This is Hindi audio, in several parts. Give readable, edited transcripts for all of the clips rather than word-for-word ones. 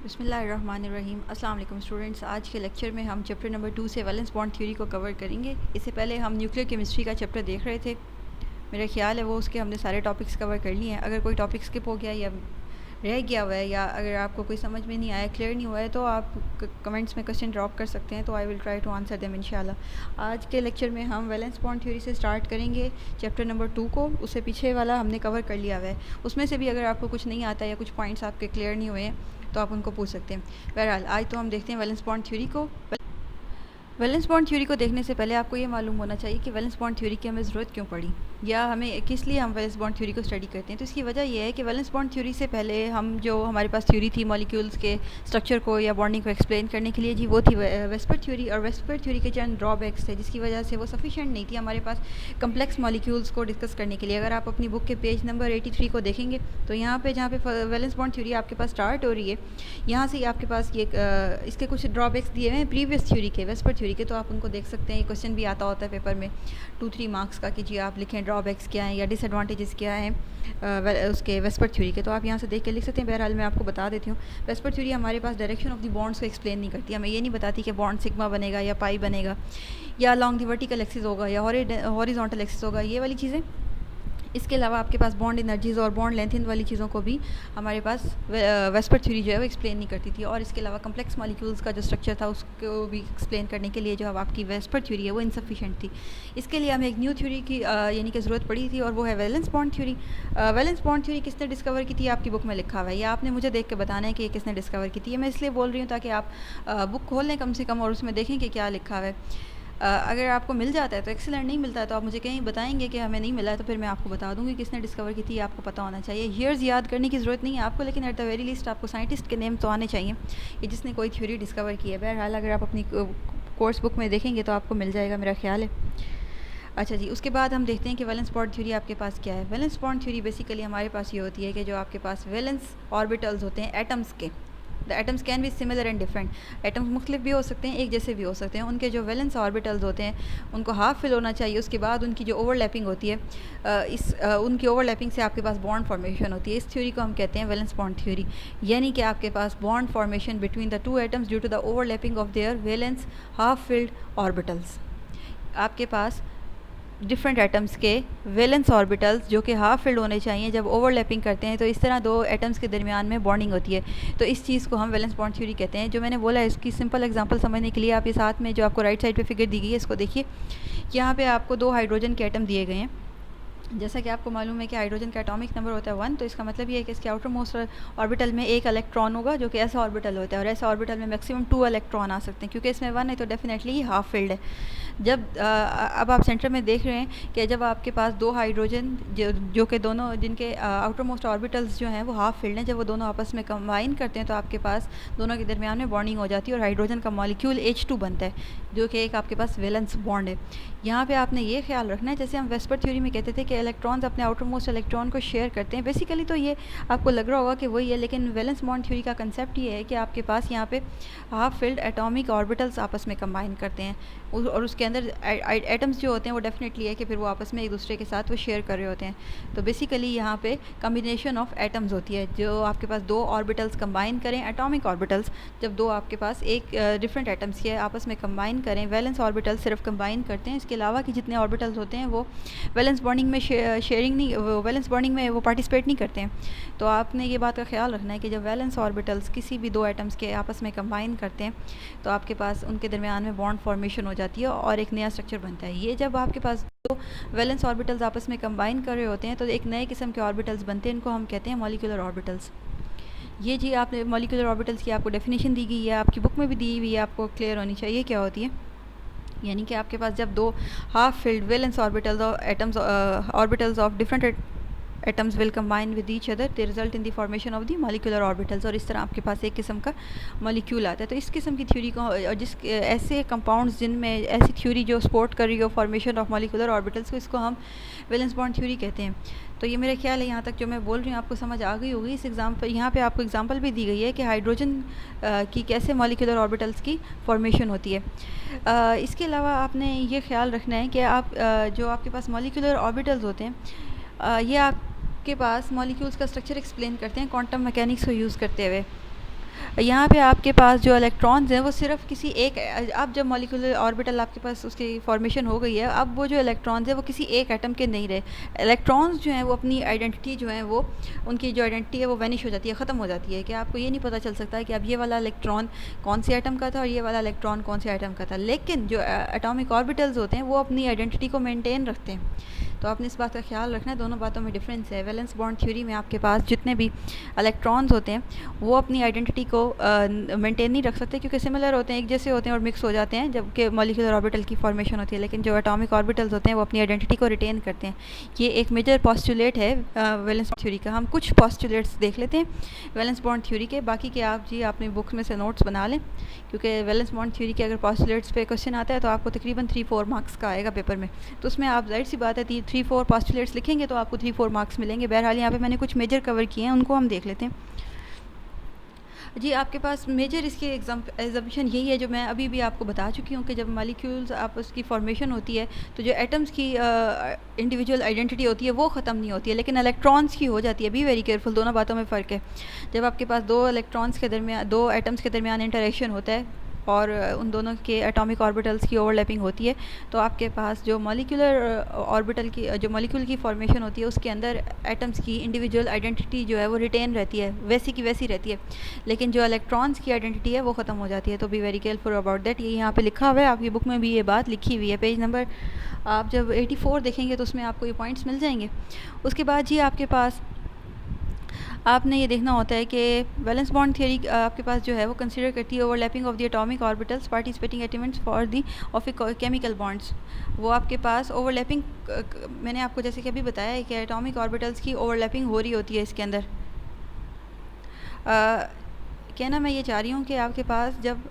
बिस्मिल्लाहिर्रहमानिर्रहीम। अस्सलाम वालेकुम स्टूडेंट्स। आज के लेक्चर में हम चैप्टर नंबर 2 से वैलेंस बॉन्ड थ्योरी को कवर करेंगे। इससे पहले हम न्यूक्लियर केमिस्ट्री का चैप्टर देख रहे थे। मेरा ख्याल है वो उसके हमने सारे टॉपिक्स कवर कर लिए हैं। अगर कोई टॉपिक स्किप हो गया या रह गया हुआ है या अगर आपको कोई समझ में नहीं आया, क्लियर नहीं हुआ है, तो आप कमेंट्स में क्वेश्चन ड्रॉप कर सकते हैं, तो I will try to answer them इंशाल्लाह। आज के लेक्चर में हम वैलेंस बॉन्ड थ्योरी से स्टार्ट करेंगे चैप्टर नंबर 2 को। उससे पीछे वाला हमने कवर कर लिया हुआ है। उसमें से भी अगर आपको कुछ नहीं आता या कुछ पॉइंट्स आपके क्लियर नहीं हुए हैं तो आप उनको पूछ सकते हैं। बहरहाल आज तो हम देखते हैं वैलेंस बॉन्ड थ्योरी को। वैलेंस बॉन्ड थ्योरी को देखने से पहले आपको ये मालूम होना चाहिए कि वैलेंस बॉन्ड थ्योरी की हमें ज़रूरत क्यों पड़ी या हमें किस लिए हम वैलेंस बॉन्ड थ्योरी को स्टडी करते हैं। तो इसकी वजह यह है कि वैलेंस बॉन्ड थ्योरी से पहले हम जो हमारे पास थ्योरी थी मॉलिक्यूल्स के स्ट्रक्चर को या बॉन्डिंग को एक्सप्लेन करने के लिए, जी वो थी वेस्पर थ्योरी। और वेस्पर थ्योरी के चंद ड्रॉबैक्स थे जिसकी वजह से वो सफिशिएंट नहीं थी हमारे पास कम्प्लेक्स मॉलिक्यूल्स को डिस्कस करने के लिए। अगर आप अपनी बुक के पेज नंबर 83 को देखेंगे तो यहाँ पे जहाँ पे वैलेंस बॉन्ड थ्योरी आपके पास स्टार्ट हो रही है, यहाँ से आपके पास ये इसके कुछ ड्रॉबैक्स दिए हुए हैं प्रीवियस थ्योरी के, वेस्पर थ्योरी के, तो आप उनको देख सकते हैं। ये क्वेश्चन भी आता होता है पेपर में 2-3 मार्क्स का कि जी आप लिखें ड्रॉबैक्स क्या हैं या डिसएडवांटेजेस क्या हैं उसके वेस्पर थ्योरी के, तो आप यहाँ से देख के लिख सकते हैं। बहरहाल मैं आपको बता देती हूँ, वेस्पर थ्योरी हमारे पास डायरेक्शन ऑफ द बॉन्ड्स को एक्सप्लेन नहीं करती। हमें ये नहीं बताती कि बॉन्ड सिग्मा बनेगा या पाई बनेगा या अलॉन्ग दी वर्टिकल एक्सिस होगा या हॉरिजॉन्टल एक्सिस होगा, ये वाली चीज़ें। इसके अलावा आपके पास बॉन्ड एनर्जीज़ और बॉन्ड लेंथ वाली चीज़ों को भी हमारे पास वेस्पर थ्योरी जो है वो एक्सप्लेन नहीं करती थी। और इसके अलावा कम्प्लेक्स मॉलिक्यूल्स का जो स्ट्रक्चर था उसको भी एक्सप्लेन करने के लिए जो अब आपकी वेस्पर थ्योरी है वो इनसफिशेंट थी। इसके लिए हमें एक न्यू थ्योरी की यानी कि ज़रूरत पड़ी थी और वो है valence bond theory. Valence bond theory किसने डिस्कवर की थी आपकी बुक में लिखा हुआ है, या आपने मुझे देख के बताना है कि ये किसने डिस्कवर की थी। मैं इसलिए बोल रही हूँ ताकि आप बुक खोल लें कम से कम और उसमें देखें कि क्या लिखा हुआ है। अगर आपको मिल जाता है तो एक्सीलेंट, नहीं मिलता है तो आप मुझे कहीं बताएंगे कि हमें नहीं मिला है, तो फिर मैं आपको बता दूंगी किसने डिस्कवर की थी। आपको पता होना चाहिए। ईयर्स याद करने की ज़रूरत नहीं है आपको, लेकिन एट द वेरी लीस्ट आपको साइंटिस्ट के नेम तो आने चाहिए कि जिसने कोई थ्योरी डिस्कवर की है। बहरहाल अगर आप अपनी कोर्स बुक में देखेंगे तो आपको मिल जाएगा, मेरा ख्याल है। अच्छा जी, उसके बाद हम देखते हैं कि वैलेंस बॉन्ड थ्योरी आपके पास क्या है। वैलेंस बॉन्ड थ्योरी बेसिकली हमारे पास ये होती है कि जो आपके पास वैलेंस ऑर्बिटल्स होते हैं एटम्स के, the atoms can be similar and different. Atoms मुख्तलिफ भी हो सकते हैं, एक जैसे भी हो सकते हैं। उनके जो वैलेंस ऑर्बिटल्स होते हैं उनको हाफ फिल होना चाहिए। उसके बाद उनकी जो ओवरलैपिंग होती है, उनकी ओवरलैपिंग से आपके पास बॉन्ड फॉर्मेशन होती है। इस थ्योरी को हम कहते हैं वैलेंस बॉन्ड थ्योरी, यानी कि आपके पास bond formation between the two atoms due to the overlapping of their valence half filled orbitals. आपके पास डिफरेंट एटम्स के वैलेंस ऑर्बिटल्स जो कि हाफ फिल्ड होने चाहिए, जब ओवरलैपिंग करते हैं तो इस तरह दो एटम्स के दरमियान में बॉन्डिंग होती है। तो इस चीज़ को हम वैलेंस बॉन्ड थ्योरी कहते हैं। जो मैंने बोला है इसकी सिंपल एग्जांपल समझने के लिए आप ये साथ में जो आपको राइट साइड पे फिगर दी गई है इसको देखिए। यहाँ पे आपको 2 हाइड्रोजन के एटम दिए गए हैं। जैसा कि आपको मालूम है कि हाइड्रोजन का एटॉमिक नंबर होता है 1, तो इसका मतलब ये है कि इसके आउटर मोस्ट ऑर्बिटल में एक इलेक्ट्रॉन होगा जो कि ऐसा ऑर्बिटल होता है, और ऐसा ऑर्बिटल में मैक्सिमम 2 इलेक्ट्रॉन आ सकते हैं। क्योंकि इसमें 1 है तो डेफिनेटली हाफ फील्ड है। जब अब आप सेंटर में देख रहे हैं कि जब आपके पास 2 हाइड्रोजन जो कि दोनों जिनके आउटर मोस्ट ऑर्बिटल्स जो हैं वो हाफ फील्ड हैं, जब वो दोनों आपस में कंबाइन करते हैं तो आपके पास दोनों के दरमियान में बॉन्डिंग हो जाती है और हाइड्रोजन का मॉलिक्यूल H2 बनता है जो कि एक आपके पास वैलेंस बॉन्ड है। यहाँ पे आपने ये ख्याल रखना है, जैसे हम वेस्पर थ्योरी में कहते थे कि इलेक्ट्रॉन्स अपने आउटर मोस्ट इलेक्ट्रॉन को शेयर करते हैं, बेसिकली तो ये आपको लग रहा होगा कि वही है, लेकिन वैलेंस बॉन्ड थ्योरी का कंसेप्ट ये है कि आपके पास यहाँ पे हाफ फिल्ड एटॉमिक ऑर्बिटल्स आपस में कंबाइन करते हैं और उसके अंदर एटम्स जो होते हैं वो डेफिनेटली है कि फिर वो आपस में एक दूसरे के साथ वो शेयर कर रहे होते हैं। तो बेसिकली यहाँ पे कम्बिनेशन ऑफ एटम्स होती है, जो आपके पास 2 ऑर्बिटल्स कंबाइन करें, एटॉमिक ऑर्बिटल्स, जब 2 आपके पास एक डिफरेंट एटम्स के आपस में कंबाइन करें, वैलेंस ऑर्बिटल्स सिर्फ कंबाइन करते हैं। इसके अलावा कि जितने ऑर्बिटल्स होते हैं वो वैलेंस बॉन्डिंग में शेयरिंग नहीं, वैलेंस बॉन्डिंग में वो पार्टिसिपेट नहीं करते हैं। तो आपने ये बात का ख्याल रखना है कि जब वैलेंस ऑर्बिटल्स किसी भी 2 एटम्स के आपस में कंबाइन करते हैं तो आपके पास उनके दरमियान में बॉन्ड फॉर्मेशन हो जाती है और एक नया स्ट्रक्चर बनता है। ये जब आपके पास 2 वैलेंस ऑर्बिटल्स आपस में कंबाइन कर रहे होते हैं तो एक नए किस्म के ऑर्बिटल्स बनते हैं, इनको हम कहते हैं मॉलिक्यूलर ऑर्बिटल्स। ये जी आपने मॉलिक्यूलर ऑर्बिटल्स की आपको डेफिनेशन दी गई है, आपकी बुक में भी दी हुई है, आपको क्लियर होनी चाहिए क्या होती है। यानी कि आपके पास जब 2 हाफ फिल्ड वैलेंस ऑर्बिटल्स और atoms orbitals of different atoms will combine with each other, they result in the formation of the molecular orbitals, और इस तरह आपके पास एक किस्म का मॉलिक्यूल आता है। तो इस किस्म की थ्योरी को, और जिस ऐसे कंपाउंड्स जिनमें ऐसी थ्योरी जो सपोर्ट कर रही हो फॉर्मेशन ऑफ मॉलिक्यूलर ऑर्बिटल्स को, इसको हम वैलेंस बॉन्ड थ्योरी कहते हैं। तो ये मेरा ख्याल है यहाँ तक जो मैं बोल रही हूँ आपको समझ आ गई होगी। इस एग्जाम्पल यहाँ पे आपको एग्जांपल भी दी गई है कि हाइड्रोजन की कैसे मॉलिक्यूलर ऑर्बिटल्स की फॉर्मेशन होती है। इसके अलावा आपने ये ख्याल रखना है कि आप जो आपके पास मॉलिक्यूलर ऑर्बिटल्स होते हैं ये आपके पास मॉलिक्यूल्स का स्ट्रक्चर एक्सप्लेन करते हैं क्वांटम मैकेनिक्स को यूज़ करते हुए। यहाँ पे आपके पास जो इलेक्ट्रॉन्स हैं वो सिर्फ किसी एक, अब जब मॉलिक्यूलर ऑर्बिटल आपके पास उसकी फॉर्मेशन हो गई है, अब वो जो इलेक्ट्रॉन्स हैं वो किसी एक एटम के नहीं रहे। इलेक्ट्रॉन्स जो हैं वो अपनी आइडेंटिटी जो है वो, उनकी जो आइडेंटिटी है वो वैनिश हो जाती है, ख़त्म हो जाती है, कि आपको ये नहीं पता चल सकता है कि अब ये वाला इलेक्ट्रॉन कौन से एटम का था और ये वाला इलेक्ट्रॉन कौन से एटम का था। लेकिन जो एटॉमिक ऑर्बिटल्स होते हैं वो अपनी आइडेंटिटी को मेंटेन रखते हैं। तो आपने इस बात का ख्याल रखना है, दोनों बातों में डिफरेंस है। वैलेंस बॉन्ड थ्योरी में आपके पास जितने भी इलेक्ट्रॉन्स होते हैं वो अपनी आइडेंटिटी को मेंटेन नहीं रख सकते, क्योंकि सिमिलर होते हैं, एक जैसे होते हैं और मिक्स हो जाते हैं जबकि मॉलिक्यूलर ऑर्बिटल की फॉर्मेशन होती है। लेकिन जो एटॉमिक ऑर्बिटल्स होते हैं वो अपनी आइडेंटिटी को रिटेन करते हैं। ये एक मेजर पॉस्टुलेट है वैलेंस थ्योरी का। हम कुछ पॉस्टुलेट्स देख लेते हैं वैलेंस बॉन्ड थ्योरी के, बाकी के आप जी अपनी बुक्स में से नोट्स बना लें, क्योंकि वैलेंस बॉन्ड थ्योरी के अगर पॉस्टुलेट्स पे क्वेश्चन आता है तो आपको तकरीबन 3-4 मार्क्स का आएगा पेपर में। तो उसमें आप जाहिर सी बात है 3-4 पॉस्टुलेट्स लिखेंगे तो आपको 3-4 मार्क्स मिलेंगे। बहरहाल यहाँ पे मैंने कुछ मेजर कवर किए हैं, उनको हम देख लेते हैं। जी आपके पास मेजर इसके एग्जाम्पशन यही है जो मैं अभी भी आपको बता चुकी हूँ कि जब मॉलिक्यूल्स आपस की फॉर्मेशन होती है तो जो एटम्स की इंडिविजुअल आइडेंटिटी होती है वो ख़त्म नहीं होती है, लेकिन इलेक्ट्रॉन्स की हो जाती है। बी वेरी केयरफुल, दोनों बातों में फ़र्क है। जब आपके पास दो इलेक्ट्रॉन्स के दरमियान, दो एटम्स के दरमियान इंटरेक्शन होता है और उन दोनों के एटॉमिक ऑर्बिटल्स की ओवरलैपिंग होती है, तो आपके पास जो मॉलिक्यूलर ऑर्बिटल की, जो मॉलिक्यूल की फॉर्मेशन होती है उसके अंदर एटम्स की इंडिविजुअल आइडेंटिटी जो है वो रिटेन रहती है, वैसी की वैसी रहती है। लेकिन जो इलेक्ट्रॉन्स की आइडेंटिटी है वो ख़त्म हो जाती है। तो be very careful about that. ये यहाँ पे लिखा हुआ है, आपकी बुक में भी ये बात लिखी हुई है। पेज नंबर आप जब 84 देखेंगे तो उसमें आपको ये पॉइंट्स मिल जाएंगे। उसके बाद जी आपके पास आपने ये देखना होता है कि वैलेंस बॉन्ड थ्योरी आपके पास जो है वो कंसीडर करती है overlapping of the atomic orbitals participating elements for the of chemical bonds. वो आपके पास ओवरलैपिंग, मैंने आपको जैसे कि अभी बताया है कि एटॉमिक ऑर्बिटल्स की ओवरलैपिंग हो रही होती है इसके अंदर। कहना मैं ये चाह रही हूँ कि आपके पास जब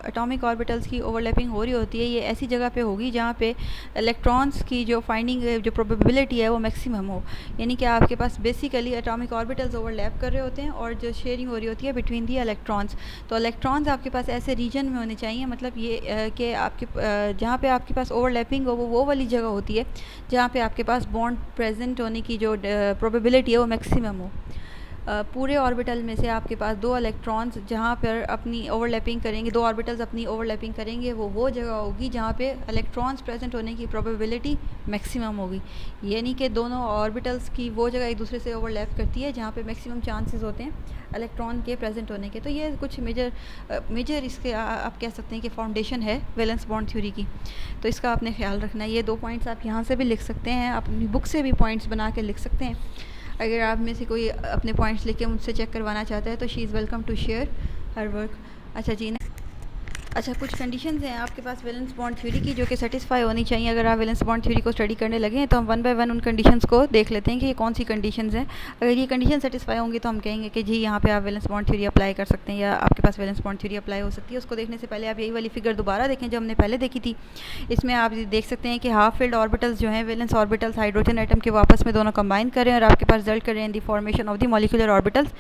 एटॉमिक ऑर्बिटल्स की ओवरलैपिंग हो रही होती है, ये ऐसी जगह पे होगी जहाँ पे इलेक्ट्रॉन्स की जो फाइंडिंग, जो प्रोबेबिलिटी है वो मैक्सिमम हो। यानी कि आपके पास बेसिकली एटॉमिक ऑर्बिटल्स ओवरलैप कर रहे होते हैं और जो शेयरिंग हो रही होती है बिटवीन दी इलेक्ट्रॉन्स। तो इलेक्ट्रॉन्स आपके पास ऐसे रीजन में होने चाहिए, मतलब ये कि आपके जहाँ पे आपके पास ओवरलैपिंग हो वो वाली जगह होती है जहाँ पे आपके पास बॉन्ड प्रेजेंट होने की जो प्रोबेबिलिटी है वो मैक्सिमम हो। पूरे ऑर्बिटल में से आपके पास दो इलेक्ट्रॉन्स जहाँ पर अपनी ओवरलैपिंग करेंगे, दो ऑर्बिटल्स अपनी ओवरलैपिंग करेंगे, वो जगह होगी जहाँ पे इलेक्ट्रॉन्स प्रेजेंट होने की प्रोबेबिलिटी मैक्सिमम होगी। यानी कि दोनों ऑर्बिटल्स की वो जगह एक दूसरे से ओवरलैप करती है जहाँ पे मैक्सिमम चांसेस होते हैं इलेक्ट्रॉन के प्रेजेंट होने के। तो ये कुछ मेजर इसके आप कह सकते हैं कि फाउंडेशन है वैलेंस बॉन्ड थ्योरी की। तो इसका आपने ख्याल रखना है। ये 2 पॉइंट्स आप यहाँ से भी लिख सकते हैं, आप अपनी बुक से भी पॉइंट्स बना के लिख सकते हैं। अगर आप में से कोई अपने पॉइंट्स लेके मुझसे चेक करवाना चाहता है तो she is welcome to share her work. अच्छा जी, अच्छा कुछ कंडीशंस हैं आपके पास वैलेंस बॉन्ड थ्योरी की जो कि सेटिस्फाई होनी चाहिए। अगर आप वैलेंस बॉन्ड थ्योरी को स्टडी करने लगे हैं तो हम 1 बाय 1 उन कंडीशंस को देख लेते हैं कि ये कौन सी कंडीशंस हैं। अगर ये कंडीशन सेटिस्फाई होंगी तो हम कहेंगे कि जी यहाँ पे आप वैलेंस बॉन्ड थ्योरी अप्लाई कर सकते हैं या आपके पास वैलेंस बॉन्ड थ्योरी अप्लाई हो सकती है। उसको देखने से पहले आप यही वाली फिगर दोबारा देखें जो हमने पहले देखी थी। इसमें आप देख सकते हैं कि हाफ फील्ड ऑर्बिटल्स जो हैं वैलेंस ऑर्बिटल्स हाइड्रोजन एटम के वापस में दोनों कंबाइन करें और आपके पास रिजल्ट करें in the formation of the molecular orbitals,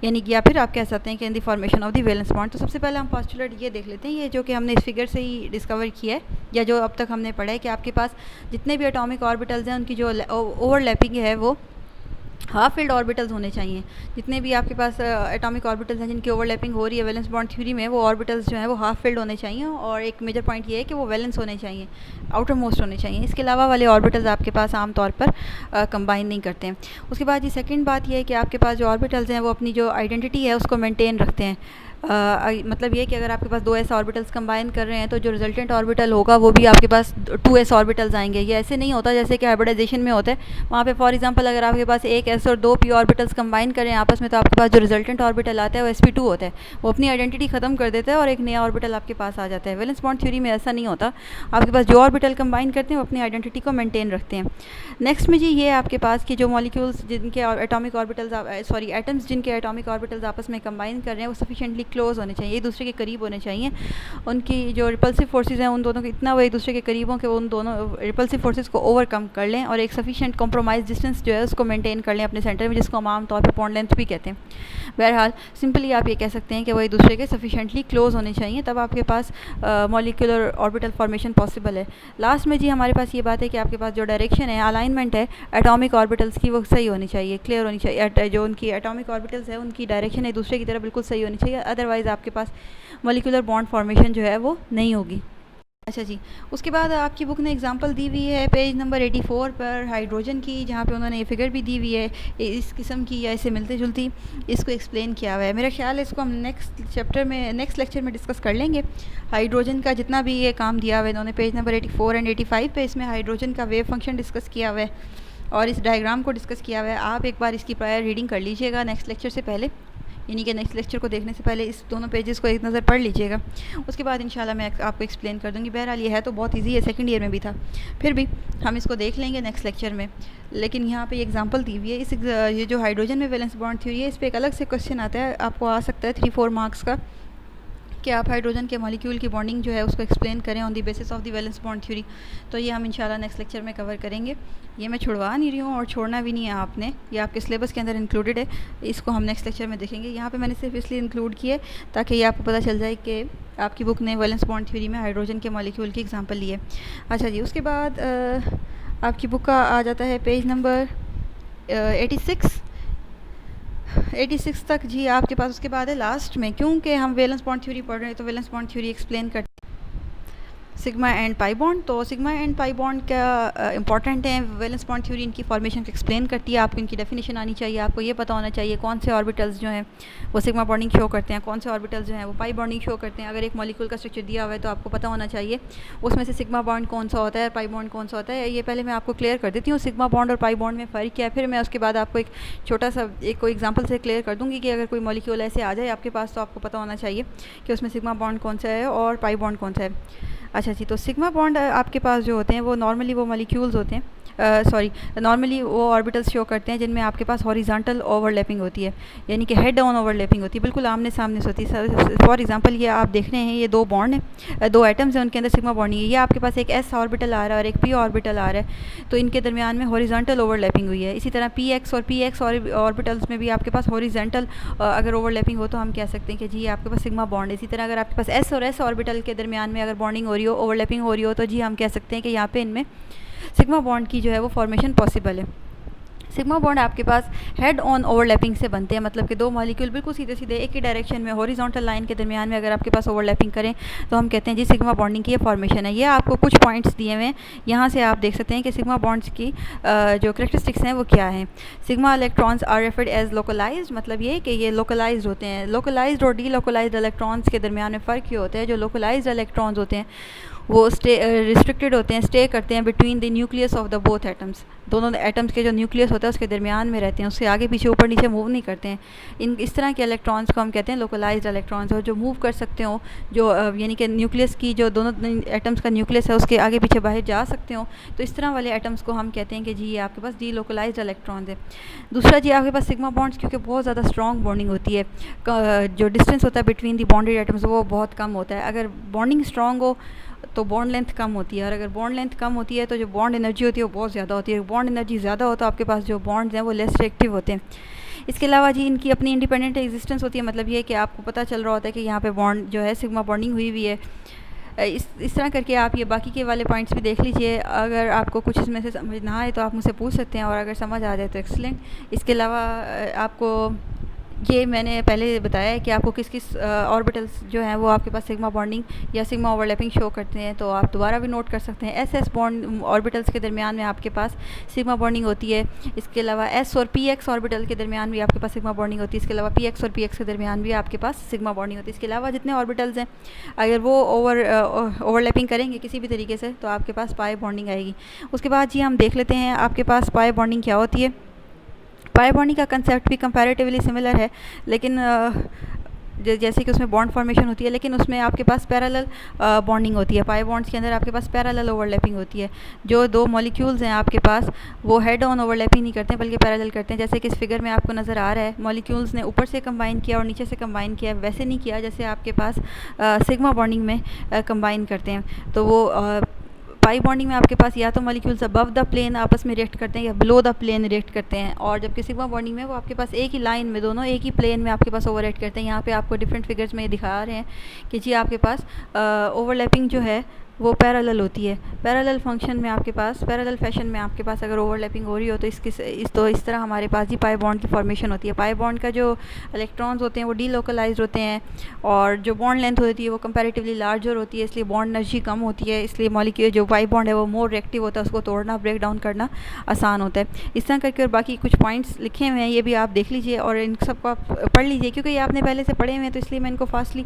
यानी कि या फिर आप कह सकते हैं कि in the formation of the valence bond. तो सबसे पहले हम पोस्टुलेट ये देख लेते हैं, ये जो कि हमने इस फिगर से ही डिस्कवर किया है या जो अब तक हमने पढ़ा है कि आपके पास जितने भी एटॉमिक ऑर्बिटल्स हैं उनकी जो ओवरलैपिंग है वो हाफ फील्ड ऑर्बिटल्स होने चाहिए। जितने भी आपके पास एटॉमिक ऑर्बिटल्स हैं जिनकी ओवरलैपिंग हो रही है वैलेंस बॉन्ड थ्योरी में, वो ऑर्बिटल्स जो हैं वो हाफ फील्ड होने चाहिए। और एक मेजर पॉइंट ये है कि वो वैलेंस होने चाहिए, आउटर मोस्ट होने चाहिए। इसके अलावा वाले ऑर्बिटल्स आपके पास आमतौर पर कंबाइन नहीं करते हैं। उसके बाद ये सेकंड बात ये है कि आपके पास जो ऑर्बिटल्स हैं वो अपनी जो आइडेंटिटी है उसको मेंटेन रखते हैं। मतलब ये कि अगर आपके पास 2s ऑर्बिटल्स कंबाइन कर रहे हैं तो जो रिजल्टेंट ऑर्बिटल होगा वो भी आपके पास 2s ऑर्बिटल्स आएंगे। ये ऐसे नहीं होता जैसे कि हाइब्रिडाइजेशन में होता है। वहाँ पे फॉर एग्जांपल अगर आपके पास एक s और 2 p ऑर्बिटल्स कंबाइन करें आपस में तो आपके पास जो रिजल्टेंट ऑर्बिटल आता है वो sp2 होता है। वो अपनी आइडेंटिटी ख़त्म कर देता है और एक नया ऑर्बिटल आपके पास आ जाता है। वैलेंस बॉन्ड थ्योरी में ऐसा नहीं होता। आपके पास जो ऑर्बिटल कंबाइन करते हैं वो अपनी आइडेंटिटी को मेनटेन रखते हैं। नेक्स्ट में जी ये आपके पास कि जो मॉलिक्यूल्स जिनके एटॉमिक ऑर्बिटल्स एटम्स जिनके एटॉमिक ऑर्बिटल्स आपस में कंबाइन कर रहे हैं वो सफिशिएंटली क्लोज होने चाहिए, एक दूसरे के करीब होने चाहिए। उनकी जो रिपल्सिव फोर्सेस हैं उन दोनों के इतना वो एक दूसरे के करीब हों कि वो उन दोनों रिपल्सिव फोर्सेस को ओवरकम कर लें और एक सफिशिएंट कॉम्प्रोमाइज़ डिस्टेंस जो है उसको मेंटेन कर लें अपने सेंटर में, जिसको हम आम तौर पे बॉन्ड लेंथ भी कहते हैं। बहरहाल सिंपली आप ये कह सकते हैं कि वो एक दूसरे के सफिशिएंटली क्लोज होने चाहिए, तब आपके पास मॉलिक्यूलर ऑर्बिटल फॉर्मेशन पॉसिबल है। लास्ट में जी हमारे पास ये बात है कि आपके पास जो डायरेक्शन है, अलाइनमेंट है एटॉमिक ऑर्बिटल्स की, वो सही होनी चाहिए, क्लियर होनी चाहिए। जो उनकी एटॉमिक ऑर्बिटल्स है उनकी डायरेक्शन एक दूसरे की तरफ बिल्कुल सही होनी चाहिए, अदरवाइज़ आपके पास मॉलिक्यूलर बॉन्ड फॉर्मेशन जो है वो नहीं होगी। अच्छा जी, उसके बाद आपकी बुक ने एग्जांपल दी हुई है पेज नंबर 84 पर हाइड्रोजन की, जहाँ पे उन्होंने ये फिगर भी दी हुई है इस किस्म की या इससे मिलती जुलती, इसको एक्सप्लेन किया हुआ है। मेरा ख्याल है इसको हम नेक्स्ट लेक्चर में डिस्कस कर लेंगे। हाइड्रोजन का जितना भी ये काम दिया हुआ है इन्होंने पेज नंबर 84 एंड 85 पे, इसमें हाइड्रोजन का वेव फंक्शन डिस्कस किया हुआ है और इस डायग्राम को डिस्कस किया हुआ है। आप एक बार इसकी प्रायर रीडिंग कर लीजिएगा नेक्स्ट लेक्चर से पहले, यानी कि नेक्स्ट लेक्चर को देखने से पहले इस दोनों पेजेस को एक नज़र पढ़ लीजिएगा। उसके बाद इंशाल्लाह मैं आपको एक्सप्लेन कर दूँगी। बहरहाल ये है तो बहुत इजी है, सेकंड ईयर में भी था, फिर भी हम इसको देख लेंगे नेक्स्ट लेक्चर में। लेकिन यहाँ पे एग्जांपल दी हुई है ये जो हाइड्रोजन में वैलेंस बॉन्ड थ्योरी है, इस पर एक अलग से क्वेश्चन आता है, आपको आ सकता है 3-4 मार्क्स का, कि आप हाइड्रोजन के मॉलिक्यूल की बॉन्डिंग जो है उसको एक्सप्लेन करें on the basis of the valence bond theory. तो ये हम इंशाल्लाह नेक्स्ट लेक्चर में कवर करेंगे। ये मैं छुड़वा नहीं रही हूँ और छोड़ना भी नहीं है आपने, ये आपके सिलेबस के अंदर इंक्लूडेड है, इसको हम नेक्स्ट लेक्चर में देखेंगे। यहाँ पे मैंने सिर्फ इसलिए इंक्लूड किए ताकि ये आपको पता चल जाए कि आपकी बुक ने वैलेंस बॉन्ड थ्योरी में हाइड्रोजन के मॉलिक्यूल की एग्जाम्पल ली है। अच्छा जी, उसके बाद आपकी बुक का आ जाता है पेज नंबर 86 तक जी आपके पास। उसके बाद है लास्ट में, क्योंकि हम वैलेंस बॉन्ड थ्योरी पढ़ रहे हैं तो वैलेंस बॉन्ड थ्योरी एक्सप्लेन करते सिग्मा एंड पाई बॉन्ड। तो सिग्मा एंड पाई बॉन्ड का इंपॉर्टेंट है, वैलेंस बॉन्ड थ्योरी इनकी फॉर्मेशन को एक्सप्लेन करती है। आपको इनकी डेफिनेशन आनी चाहिए, आपको ये पता होना चाहिए कौन से ऑर्बिटल्स जो हैं वो सिग्मा बॉन्डिंग शो करते हैं, कौन से ऑर्बिटल्स जो हैं वो पाई बॉन्डिंग शो करते हैं। अगर एक मॉलिक्यूल का स्ट्रक्चर दिया हुआ है तो आपको पता होना चाहिए उसमें से सिग्मा बॉन्ड कौन सा होता है, पाई बॉन्ड कौन सा होता है। ये पहले मैं आपको क्लियर कर देती हूँ सिग्मा बॉन्ड और पाई बॉन्ड में फ़र्क क्या है, फिर मैं उसके बाद आपको एक छोटा सा कोई एग्जाम्पल से क्लियर कर दूँगी कि अगर कोई मॉलिक्यूल ऐसे आ जाए आपके पास तो आपको पता होना चाहिए कि उसमें सिग्मा बॉन्ड कौन सा है और पाई बॉन्ड कौन सा है। अच्छा जी, तो सिग्मा बॉन्ड आपके पास जो होते हैं वो नॉर्मली वो मॉलिक्यूल्स होते हैं, नॉर्मली वो ऑर्बिटल्स शो करते हैं जिनमें आपके पास हॉरिजॉन्टल ओवरलैपिंग होती है, यानी कि हेड ऑन ओवरलैपिंग होती है, बिल्कुल आमने सामने से होती है। फॉर एग्जांपल ये आप देख रहे हैं, ये दो बॉन्ड हैं, दो एटम्स हैं, उनके अंदर सिग्मा बॉन्डिंग है। ये आपके पास एक एस ऑर्बिटल आ रहा है और एक पी ऑर्बिटल आ रहा है, तो इनके दरमियान में हॉरिजॉन्टल ओवरलैपिंग हुई है। इसी तरह पी एक्स ऑर्बिटल्स में भी आपके पास हॉरिजॉन्टल अगर ओवरलैपिंग हो तो हम कह सकते हैं कि जी आपके पास सिग्मा बॉन्ड है। इसी तरह अगर आपके पास एस और एस ऑर्बिटल के दरमियान में अगर बॉन्डिंग हो रही हो, ओवरलैपिंग हो रही हो, तो जी हम कह सकते हैं कि यहाँ पे इनमें सिग्मा बॉन्ड की जो है वो फॉर्मेशन पॉसिबल है। सिग्मा बॉन्ड आपके पास हेड ऑन ओवरलैपिंग से बनते हैं, मतलब कि दो मॉलिक्यूल बिल्कुल सीधे सीधे एक ही डायरेक्शन में हॉरिजॉन्टल लाइन के दरमियान में अगर आपके पास ओवरलैपिंग करें तो हम कहते हैं जी सिग्मा बॉन्डिंग की ये फॉर्मेशन है। ये आपको कुछ पॉइंट्स दिए हुए हैं, यहाँ से आप देख सकते हैं कि सिग्मा बॉन्ड्स की जो करेक्टरिस्टिक्स हैं वो क्या हैं। Sigma electrons are referred as localised, मतलब ये कि ये लोकलाइज्ड होते हैं। लोकलाइज्ड और डी लोकलाइज्ड इलेक्ट्रॉन्स के दरमियान में फ़र्क ये होता है, जो लोकलाइज्ड इलेक्ट्रॉन्स होते हैं वो रिस्ट्रिक्टेड होते हैं, स्टे करते हैं between the nucleus of the both atoms, दोनों एटम्स के जो न्यूक्लियस होता है उसके दरमियान में रहते हैं, उससे आगे पीछे ऊपर नीचे मूव नहीं करते हैं। इस तरह के इलेक्ट्रॉन्स को हम कहते हैं लोकलाइज्ड इलेक्ट्रॉन्स, और जो मूव कर सकते हो, जो यानी कि न्यूक्लियस की जो दोनों एटम्स का न्यूक्लियस है उसके आगे पीछे बाहर जा सकते हो, तो इस तरह वाले एटम्स को हम कहते हैं कि जी ये आपके पास डी लोकलाइज्ड इलेक्ट्रॉन्स है। दूसरा जी आपके पास सिग्मा बॉन्ड्स क्योंकि बहुत ज़्यादा स्ट्रॉन्ग बॉन्डिंग होती है, जो डिस्टेंस होता है बिटवीन दी बॉन्डेड एटम्स वो बहुत कम होता है। अगर बॉन्डिंग स्ट्रॉन्ग हो तो बॉन्ड लेंथ कम होती है, और अगर बॉन्ड लेंथ कम होती है तो जो बॉन्ड एनर्जी होती है वो बहुत ज़्यादा होती है। बॉन्ड एनर्जी ज़्यादा हो तो आपके पास जो बॉन्ड्स हैं वो लेस रिएक्टिव होते हैं। इसके अलावा जी इनकी अपनी इंडिपेंडेंट एग्जिस्टेंस होती है, मतलब ये कि आपको पता चल रहा होता है कि यहाँ पे बॉन्ड जो है सिग्मा बॉन्डिंग हुई हुई है। इस तरह करके आप ये बाकी के वाले पॉइंट्स भी देख लीजिए। अगर आपको कुछ इसमें से समझ ना आए तो आप मुझसे पूछ सकते हैं, और अगर समझ आ जाए तो एक्सीलेंट। इसके अलावा आपको ये मैंने पहले बताया है कि आपको किस किस ऑर्बिटल्स जो हैं वो आपके पास सिग्मा बॉन्डिंग या सिग्मा ओवरलैपिंग शो करते हैं, तो आप दोबारा भी नोट कर सकते हैं। एस एस बॉन्ड ऑर्बिटल्स के दरमियान में आपके पास सिग्मा बॉन्डिंग होती है। इसके अलावा एस और पी एक्स ऑर्बिटल के दरमियान भी आपके पास सिग्मा बॉन्डिंग होती है। इसके अलावा पी एक्स और पी एक्स के दरमियान भी आपके पास सिग्मा बॉन्डिंग होती है। इसके अलावा जितने ऑर्बिटल्स हैं अगर वो ओवरलैपिंग करेंगे किसी भी तरीके से तो आपके पास पाई बॉन्डिंग आएगी। उसके बाद जी हम देख लेते हैं आपके पास पाई बॉन्डिंग क्या होती है। पाई बॉन्डिंग का कंसेप्ट भी कंपैरेटिवली सिमिलर है, लेकिन जैसे कि उसमें बॉन्ड फॉर्मेशन होती है, लेकिन उसमें आपके पास पैरेलल बॉन्डिंग होती है। पाई बॉन्ड्स के अंदर आपके पास पैरेलल ओवरलैपिंग होती है। जो दो मॉलिक्यूल्स हैं आपके पास वो हेड ऑन ओवरलैपिंग नहीं करते हैं बल्कि पैरेलल करते हैं। जैसे कि इस फिगर में आपको नज़र आ रहा है, मॉलिक्यूल्स ने ऊपर से कंबाइन किया और नीचे से कंबाइन किया, वैसे नहीं किया जैसे आपके पास सिग्मा बॉन्डिंग में कंबाइन करते हैं। तो वो पाई बॉन्डिंग में आपके पास या तो मॉलिक्यूल्स अबव द प्लेन आपस में रिएक्ट करते हैं या बिलो द प्लेन रिएक्ट करते हैं, और जबकि सिग्मा बॉन्डिंग में वो आपके पास एक ही लाइन में दोनों एक ही प्लेन में आपके पास ओवर करते हैं। यहाँ पे आपको डिफरेंट फिगर्स में दिखा रहे हैं कि जी आपके पास ओवरलैपिंग जो है वो पैरेलल होती है। पैरेलल फंक्शन में आपके पास, पैरेलल फैशन में आपके पास अगर ओवरलैपिंग हो रही हो तो इस तरह हमारे पास ही पाई बॉन्ड की फॉर्मेशन होती है। पाई बॉन्ड का जो इलेक्ट्रॉन्स होते हैं वो डीलोकलाइज्ड होते हैं, और जो बॉन्ड लेंथ होती है वो कंपैरेटिवली लार्जर होती है, इसलिए बॉन्ड एनर्जी कम होती है, इसलिए मॉलिक्यूल जो पाई बॉन्ड है वो मोर रिएक्टिव होता है, उसको तोड़ना, ब्रेक डाउन करना आसान होता है। इस तरह करके और बाकी कुछ पॉइंट्स लिखे हुए हैं, ये भी आप देख लीजिए और इन सबको आप पढ़ लीजिए, क्योंकि ये आपने पहले से पढ़े हुए हैं तो इसलिए मैं इनको फास्टली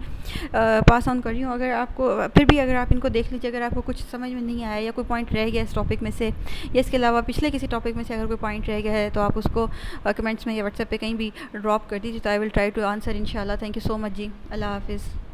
पास ऑन कर रही हूँ। अगर आपको फिर भी अगर आप इनको देख लीजिए, अगर आपको कुछ समझ में नहीं आया या कोई पॉइंट रह गया इस टॉपिक में से, या इसके अलावा पिछले किसी टॉपिक में से अगर कोई पॉइंट रह गया है तो आप उसको कमेंट्स में या व्हाट्सएप पे कहीं भी ड्रॉप कर दीजिए, तो I will try to answer इंशाल्लाह। थैंक यू सो मच जी, अल्लाह हाफिज़।